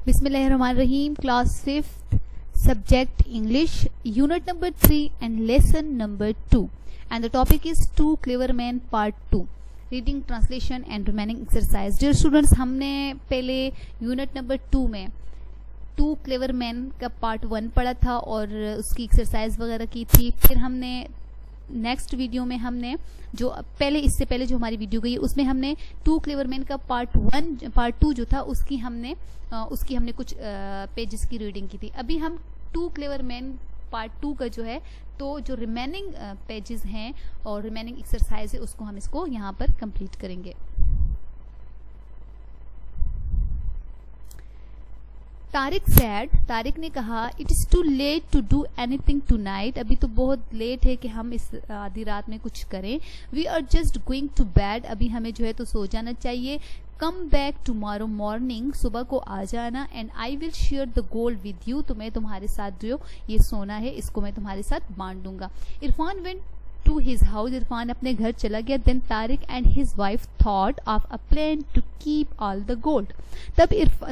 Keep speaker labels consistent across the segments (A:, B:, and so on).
A: Bismillahirrahmanirrahim. Class 5th, subject English, unit number 3 and lesson number 2. And the topic is Two Clever Men Part 2. Reading, translation and remaining exercise. Dear students, हमने पहले unit number 2 में Two Clever Men का part 1 पढ़ा था और उसकी exercise वगैरह की थी. फिर हमने नेक्स्ट वीडियो में हमने जो पहले इससे पहले जो हमारी वीडियो गई उसमें हमने टू क्लेवर मैन का पार्ट 2 जो था उसकी हमने कुछ पेजेस की रीडिंग की थी. अभी हम टू क्लेवर मैन पार्ट 2 का जो है तो जो रिमेनिंग पेजेस हैं और रिमेनिंग एक्सरसाइज है उसको हम इसको यहाँ पर कंप्लीट करेंगे. तारिक ने कहा it is too late to do anything tonight. अभी तो बहुत लेट है कि हम इस आधी रात में कुछ करें. We are just going to bed. अभी हमें जो है तो सो जाना चाहिए. Come back tomorrow morning. सुबह को आ जाना. And I will share the gold with you. तो मैं तुम्हारे साथ जो ये सोना है इसको मैं तुम्हारे साथ बांट दूंगा. Irfan went to his house. Irfan अपने घर चला गया. Then Tariq and his wife thought of a plan to keep all the gold. तब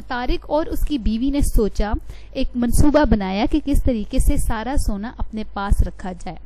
A: तारिक और उसकी बीवी ने सोचा, एक मंसूबा बनाया कि किस तरीके से सारा सोना अपने पास रखा जाए.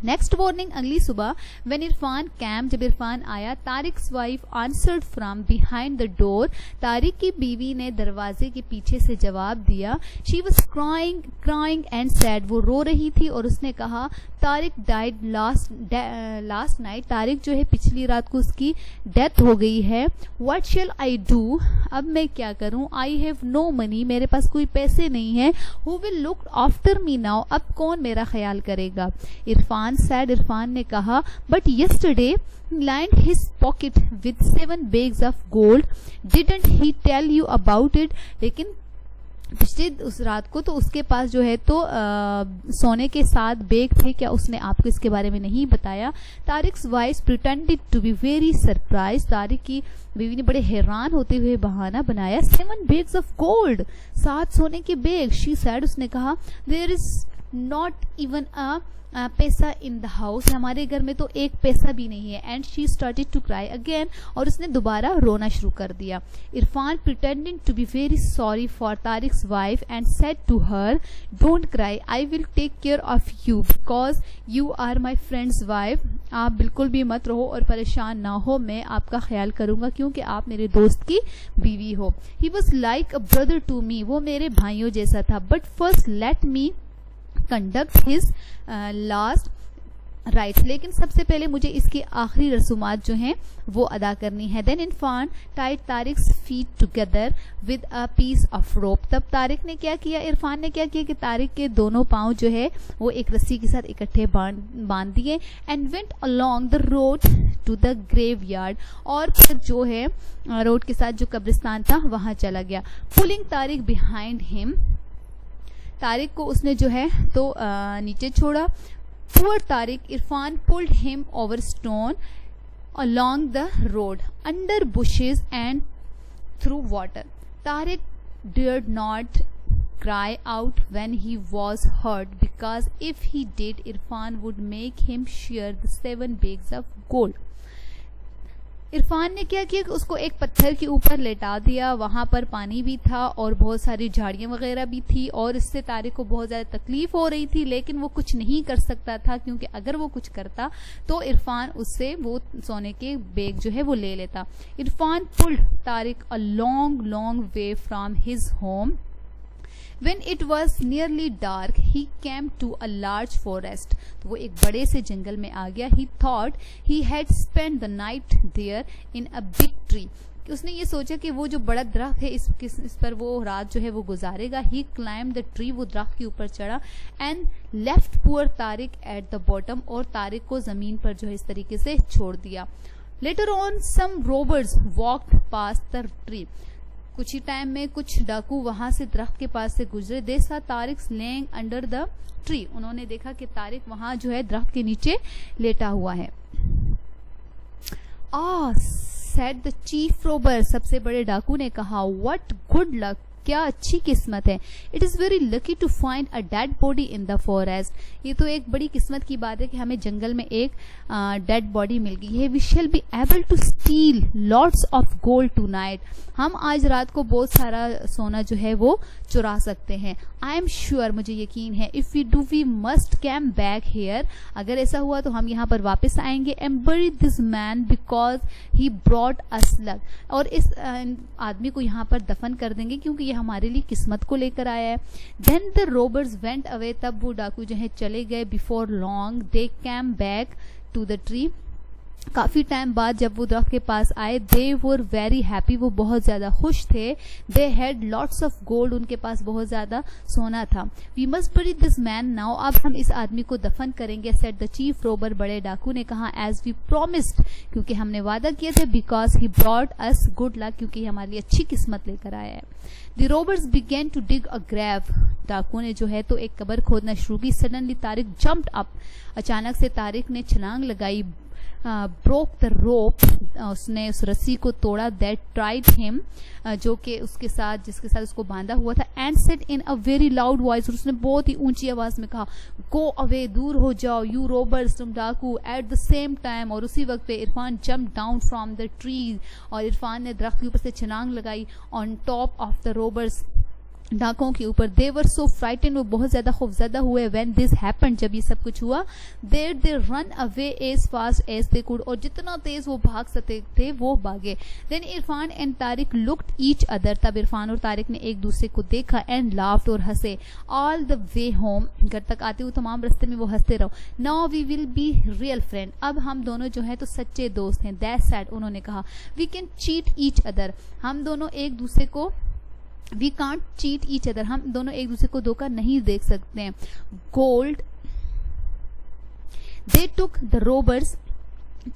A: नेक्स्ट मॉर्निंग, अगली सुबह, व्हेन इरफान कैम, जब इरफान आया, Tariq's wife answered from behind the door. Tariq की बीवी ने दरवाजे के पीछे से जवाब दिया. She was crying and sad. वो रो रही थी और उसने कहा Tariq died last night. Tariq जो है पिछली रात को उसकी डेथ हो गई है. What shall I do. अब मैं क्या करूं. I have no money. मेरे पास कोई पैसे नहीं है. Who will look after me now. अब कौन मेरा ख्याल करेगा. इरफान said. इरफान ने कहा but yesterday lined his pocket with 7 bags of gold. Didn't he tell you about it. लेकिन पिछले उस रात को तो उसके पास जो है तो सोने के 7 बैग थे. क्या उसने आपको इसके बारे में नहीं बताया. Tariq's wife pretended to be very surprise. Tariq की बीवी ने बड़े हैरान होते हुए बहाना बनाया. 7 bags of gold. 7 सोने के बैग. She said. उसने कहा there is not even a पैसा इन द हाउस. हमारे घर में तो एक पैसा भी नहीं है. And she started to cry again. और उसने दोबारा रोना शुरू कर दिया. Irfan pretending to be very sorry for Tariq's wife and said to her don't cry. I will take care of you because you are my friend's wife. आप बिल्कुल भी मत रहो और परेशान ना हो. मैं आपका ख्याल करूंगा क्योंकि आप मेरे दोस्त की बीवी हो. He was like a brother to me. वो मेरे भाइयों जैसा था. But first let me conduct his last rites. लेकिन सबसे पहले मुझे इसकी आखिरी रसूमात जो हैं वो अदा करनी है. Then Irfan tied Tariq's feet together with a piece of rope. तब तारिक ने क्या किया, इरफान ने क्या किया कि तारिक के दोनों पांव जो है वो एक रस्सी के साथ इकट्ठे बांध दिए. And went along the road to the graveyard. और फिर जो है रोड के साथ जो कब्रिस्तान था वहां चला गया. Pulling Tariq behind him. Tariq को उसने जो है तो नीचे छोड़ा. Poor Tariq. Irfan pulled him over stone along the road under bushes and through water. Tariq dared not cry out when he was hurt because if he did, Irfan would make him share the 7 bags of gold. Irfan ने क्या किया कि उसको एक पत्थर के ऊपर लेटा दिया. वहां पर पानी भी था और बहुत सारी झाड़ियां वगैरह भी थी और इससे तारिक को बहुत ज्यादा तकलीफ हो रही थी. लेकिन वो कुछ नहीं कर सकता था क्योंकि अगर वो कुछ करता तो इरफान उससे वो सोने के बैग जो है वो ले लेता. Irfan pulled Tariq a long way from his home. When it was nearly dark, he came to a large forest. तो वो एक बड़े से जंगल में आ गया. He thought he had spent the night there in a big tree. उसने ये सोचा कि वो जो बड़ा दरख्त है इस पर वो रात जो है वो गुजारेगा. He climbed the tree. वो दरख्त के ऊपर चढ़ा. And left poor Tariq at the bottom. और तारिक को जमीन पर जो है इस तरीके से छोड़ दिया. Later on, some robbers walked past the tree. कुछ ही टाइम में कुछ डाकू वहां से दरख्त के पास से गुजरे. दे सा Tariq laying under the tree. उन्होंने देखा कि तारिक वहां जो है दरख्त के नीचे लेटा हुआ है. Said the chief Rober. सबसे बड़े डाकू ने कहा व्हाट गुड लक. کیا اچھی قسمت ہے. It is very lucky to find a dead body in the forest. یہ تو ایک بڑی قسمت کی بات ہے کہ ہمیں جنگل میں ایک ڈیڈ باڈی مل گئی ہے. We shall be able to steal lots of gold tonight. ہم آج رات کو بہت سارا سونا جو ہے وہ چرا سکتے ہیں. آئی ایم شیور, مجھے یقین ہے, if we do we must come back here. اگر ایسا ہوا تو ہم یہاں پر واپس آئیں گے. اینڈ بری دس مین بیکاز ہی براٹ اس لک. اور اس آدمی کو یہاں پر دفن کر دیں گے کیونکہ یہ ہمارے لیے قسمت کو لے کر آیا ہے. Then the robbers went away. تب وہ ڈاکو جو ہے چلے گئے. Before long they came back to the tree. کافی ٹائم بعد جب وہ درخت کے پاس آئے, دے ور ویری ہیپی. وہ بہت زیادہ خوش تھے. They had lots of gold. ان کے پاس بہت زیادہ سونا تھا. وی مسٹ بری دس مین ناؤ. اب ہم اس آدمی کو دفن کریں گے. سیٹ دا چیف روبر. بڑے ڈاکو نے کہا, ایز وی پرومسڈ. کیونکہ ہم نے وعدہ کیا تھا. Because he brought us good luck. کیونکہ یہ ہمارے لیے اچھی قسمت لے کر آیا ہے. دی روبرز بگین ٹو ڈگ اے گریو. ڈاکو نے جو ہے تو ایک قبر کھودنا شروع کی. سڈنلی طارق جمپڈ اپ. اچانک سے طارق نے چھلانگ لگائی. بروک دا روپ. اس نے اس رسی کو توڑا. دیٹ ٹرائڈ ہم. جو کہ اس کے ساتھ جس کے ساتھ اس کو باندھا ہوا تھا. And said in a very loud voice. اور اس نے بہت ہی اونچی آواز میں کہا, گو اوے. دور ہو جاؤ. You robbers. تم ڈاکو. At the same time. اور اسی وقت پہ Irfan jump down from the tree. اور عرفان نے درخت کے اوپر سے چھلانگ لگائی. On top of the روبرز. ڈاکوں کے اوپر. دے ور سو فرائٹن. وہ بہت زیادہ خوفزدہ ہوئے. When this happened. جب یہ سب کچھ ہوا. There they run away as fast as they could. اور جتنا تیز وہ بھاگ سکتے تھے وہ بھاگے. Then Irfan and Tariq looked each other. تب عرفان اور طارق نے ایک دوسرے کو دیکھا. And laughed. اور ہنسے. آل دا وے ہوم. گھر تک آتے ہوئے تمام رستے میں وہ ہنستے رہو. Now we will be real friend. اب ہم دونوں جو ہیں تو سچے دوست ہیں. That said. انہوں نے کہا, we can cheat each other. ہم دونوں ایک دوسرے کو we can't cheat each other. ہم دونوں ایک دوسرے کو دھوکہ نہیں دیکھ سکتے ہیں. Gold. They took the robbers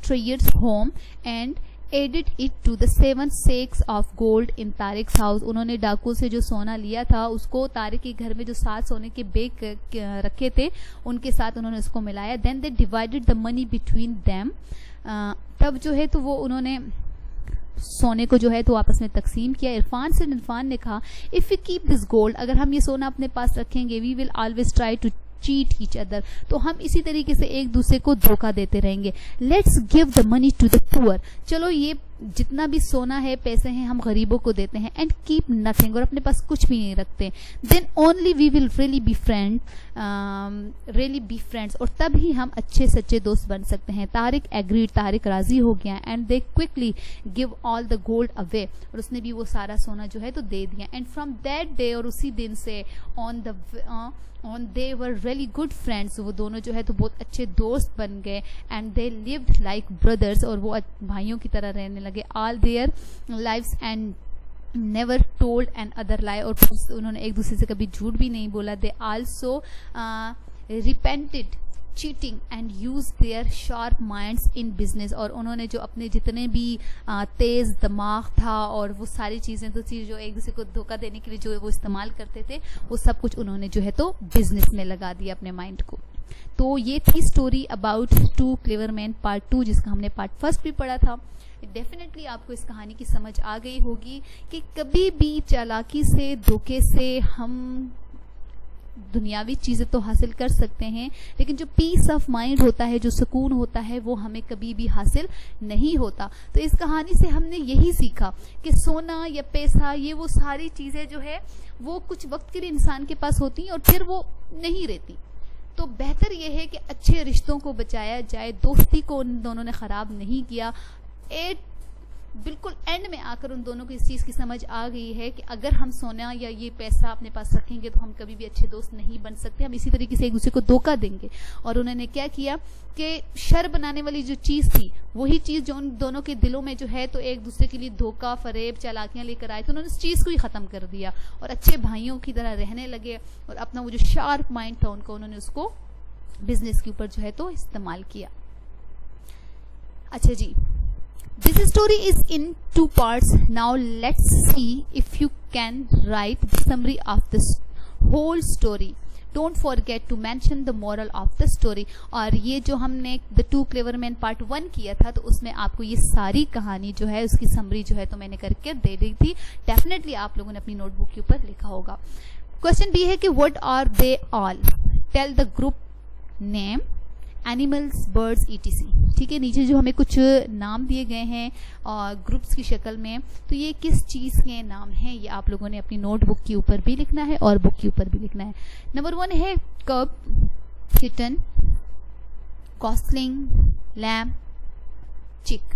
A: treasures home and added it to the 7 sacks of gold in Tariq's house. انہوں نے ڈاکو سے جو سونا لیا تھا اس کو طارق کے گھر میں جو 7 سونے کے بیگ رکھے تھے ان کے ساتھ انہوں نے اس کو ملایا. Then they divided the money between them. تب جو ہے تو وہ انہوں نے سونے کو جو ہے تو آپس میں تقسیم کیا. عرفان نے کہا, if you keep this gold. اگر ہم یہ سونا اپنے پاس رکھیں گے, we will always try to cheat each other. تو ہم اسی طریقے سے ایک دوسرے کو دھوکہ دیتے رہیں گے. Let's give the money to the poor. چلو یہ جتنا بھی سونا ہے پیسے ہیں ہم غریبوں کو دیتے ہیں. And keep nothing. اور اپنے پاس کچھ بھی نہیں رکھتے. Then only we will really be friends. اور تب ہی ہم اچھے سچے دوست بن سکتے ہیں. طارق ایگریڈ. طارق راضی ہو گیا. And they quickly gave all the gold away. اور اس نے بھی وہ سارا سونا جو ہے تو دے دیا. And from that day. اور اسی دن سے they were really good friends. وہ دونوں جو ہے تو بہت اچھے دوست بن گئے. and they lived like brothers. اور وہ بھائیوں کی طرح رہنے لگے. all their lives and never told an other lie. اور انہوں نے ایک دوسرے سے کبھی جھوٹ بھی نہیں بولا. they also repented cheating and used their sharp minds in business. اور انہوں نے جو اپنے جتنے بھی تیز دماغ تھا اور وہ ساری چیزیں تو تھی جو ایک دوسرے کو دھوکہ دینے کے لیے جو وہ استعمال کرتے تھے, وہ سب کچھ انہوں نے جو ہے تو بزنس میں لگا دیا اپنے مائنڈ کو. تو یہ تھی story about 2 clever men part 2, جس کا ہم نے پارٹ 1 بھی پڑھا تھا. ڈیفینیٹلی آپ کو اس کہانی کی سمجھ آ گئی ہوگی کہ کبھی بھی چالاکی سے دھوکے سے ہم دنیاوی چیزیں تو حاصل کر سکتے ہیں, لیکن جو پیس آف مائنڈ ہوتا ہے, جو سکون ہوتا ہے, وہ ہمیں کبھی بھی حاصل نہیں ہوتا. تو اس کہانی سے ہم نے یہی سیکھا کہ سونا یا پیسہ یہ وہ ساری چیزیں جو ہے وہ کچھ وقت کے لیے انسان کے پاس ہوتی ہیں اور پھر وہ نہیں رہتی. تو بہتر یہ ہے کہ اچھے رشتوں کو بچایا جائے. دوستی کو ان دونوں نے خراب نہیں کیا. بالکل اینڈ میں آ کر ان دونوں کو اس چیز کی سمجھ آ گئی ہے کہ اگر ہم سونا یا یہ پیسہ اپنے پاس رکھیں گے تو ہم کبھی بھی اچھے دوست نہیں بن سکتے. ہم اسی طریقے سے ایک دوسرے کو دھوکہ دیں گے. اور انہوں نے کیا کیا کہ شر بنانے والی جو چیز تھی وہی چیز جو ان دونوں کے دلوں میں جو ہے تو ایک دوسرے کے لیے دھوکہ فریب چالاکیاں لے کر آئے, تو انہوں نے اس چیز کو ہی ختم کر دیا اور اچھے بھائیوں کی طرح رہنے لگے. اور اپنا وہ جو شارپ مائنڈ تھا ان کو, انہوں نے اس کو بزنس کے اوپر جو ہے تو استعمال کیا. اچھا جی, this story is in 2 parts. Now let's see if you can write the summary of this whole story. Don't forget to mention the moral of the story. और ये जो हमने the two clever man part 1 किया था, तो उसमें आपको ये सारी कहानी जो है उसकी समरी जो है तो मैंने करके दे दी थी. डेफिनेटली आप लोगों ने अपनी नोटबुक के ऊपर लिखा होगा. क्वेश्चन बी है कि what are they all, tell the group name, animals, birds, etc. ठीक है, नीचे जो हमें कुछ नाम दिए गए हैं और ग्रुप्स की शक्ल में, तो ये किस चीज के नाम हैं ये आप लोगों ने अपनी नोटबुक के ऊपर भी लिखना है और बुक के ऊपर भी लिखना है. नंबर 1 है कब, किटन, गॉस्लिंग, लैम, चिक.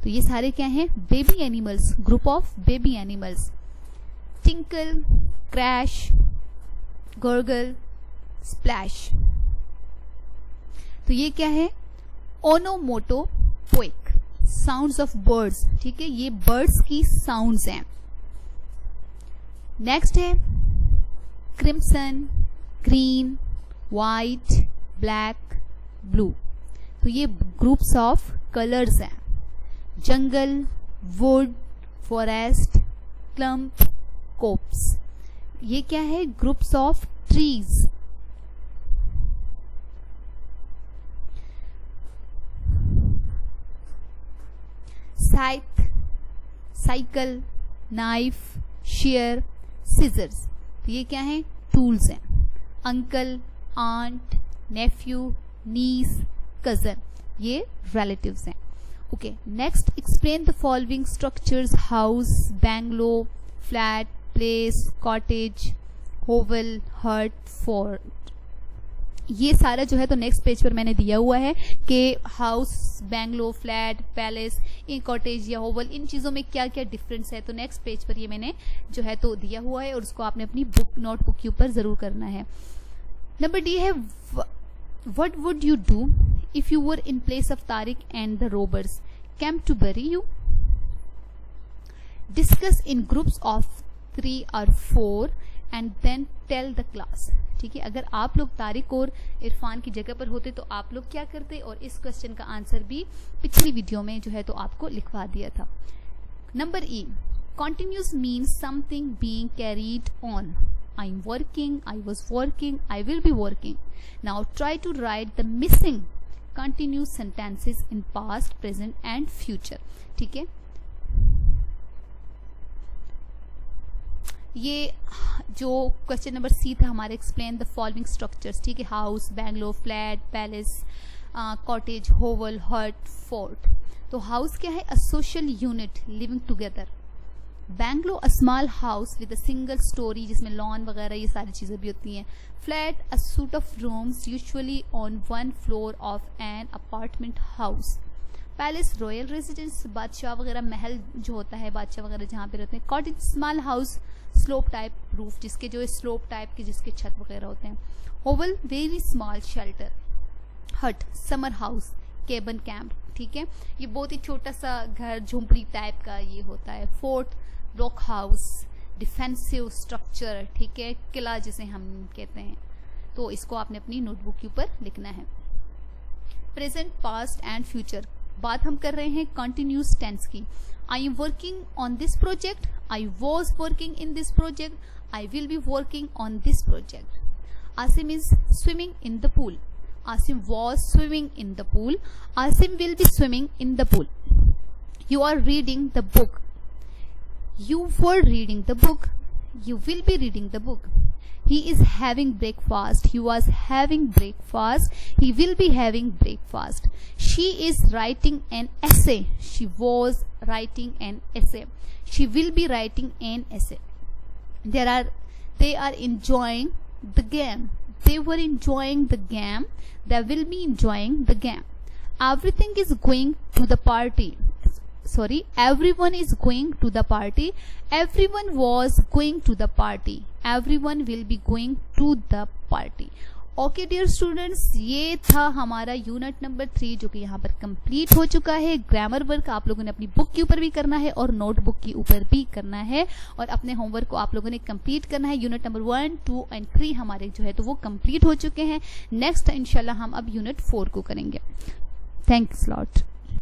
A: तो ये सारे क्या हैं, baby animals, group of baby animals. Tinkle, crash, gurgle, splash. तो ये क्या है, ओनोमोटोपोइक, साउंड्स ऑफ बर्ड्स. ठीक है, ये बर्ड्स की साउंड्स हैं. नेक्स्ट है crimson, green, white, black, blue. तो ये ग्रुप्स ऑफ कलर्स हैं. Jungle, wood, forest, clump, copse. ये क्या है, groups of trees. Scythe, cycle, knife, shear, scissors. तो ये क्या है, टूल्स हैं. Uncle, aunt, nephew, niece, cousin, ये रिलेटिव्स हैं. Okay, next explain the following structures, house, bungalow, flat, palace, cottage, hovel, hut, fort. ये सारा जो है तो नेक्स्ट पेज पर मैंने दिया हुआ है कि house, bungalow, flat, palace, cottage या होवल, इन चीजों में क्या क्या डिफरेंस है. तो नेक्स्ट पेज पर ये मैंने जो है तो दिया हुआ है और उसको आपने अपनी बुक नोटबुक के ऊपर जरूर करना है. नंबर डी है what would you do if you were in place of Tariq and the robbers came to bury you. Discuss in groups of 3 or 4 and then tell the class. ठीक है, अगर आप लोग तारिक और इरफान की जगह पर होते तो आप लोग क्या करते, और इस क्वेश्चन का आंसर भी पिछली वीडियो में जो है तो आपको लिखवा दिया था. Number E, continuous means something being carried on. I am working, I was working, I will be working. Now try to write the missing continuous sentences in past, present and future. ठीक है, ये जो question number C था हमारे, explain the following structures. ठीक है, house, bungalow, flat, palace, cottage, hovel, hut, fort. तो house क्या है, a social unit living together. Bungalow, a small house with a single storey जिसमें लॉन वगैरह ये सारी चीजें भी होती हैं. Flat, a suite of rooms usually on 1 floor of an apartment house. Palace, royal residence, बादशाह वगैरह महल जो होता है, बादशाह वगैरह जहाँ पे रहते हैं. Cottage, small house, slope type roof, जिसके जो स्लोप टाइप के जिसके छत वगैरह होते हैं. होवल, वेरी स्मॉल शेल्टर. हट, समर हाउस, केबन, कैंप. ठीक है, ये बहुत ही छोटा सा घर, झोंपड़ी टाइप का ये होता है. Fort, rock house, defensive structure. ठीक है, किला जिसे हम कहते हैं. तो इसको आपने अपनी नोटबुक के ऊपर लिखना है. Present, past and future. बात हम कर रहे हैं कंटिन्यूस टेंस की. I am working on this project, I was working in this project, I will be working on this project. Asim is swimming in the pool, Asim was swimming in the pool, Asim will be swimming in the pool. You are reading the book, you were reading the book, you will be reading the book. He is having breakfast, he was having breakfast, he will be having breakfast. She is writing an essay, she was writing an essay, she will be writing an essay. They are enjoying the game, they were enjoying the game, they will be enjoying the game. Everything is going to the party, everyone is going to the party, everyone was going to the party, everyone will be going to the party. Okay dear students, ये था हमारा unit number 3 जो कि यहाँ पर complete हो चुका है. ग्रामर वर्क आप लोगों ने अपनी बुक के ऊपर भी करना है और नोटबुक के ऊपर भी करना है, और अपने होमवर्क को आप लोगों ने कंप्लीट करना है. यूनिट नंबर 1, 2 एंड 3 हमारे जो है तो वो कंप्लीट हो चुके हैं. नेक्स्ट इंशाल्लाह हम अब यूनिट 4 को करेंगे. Thanks lot.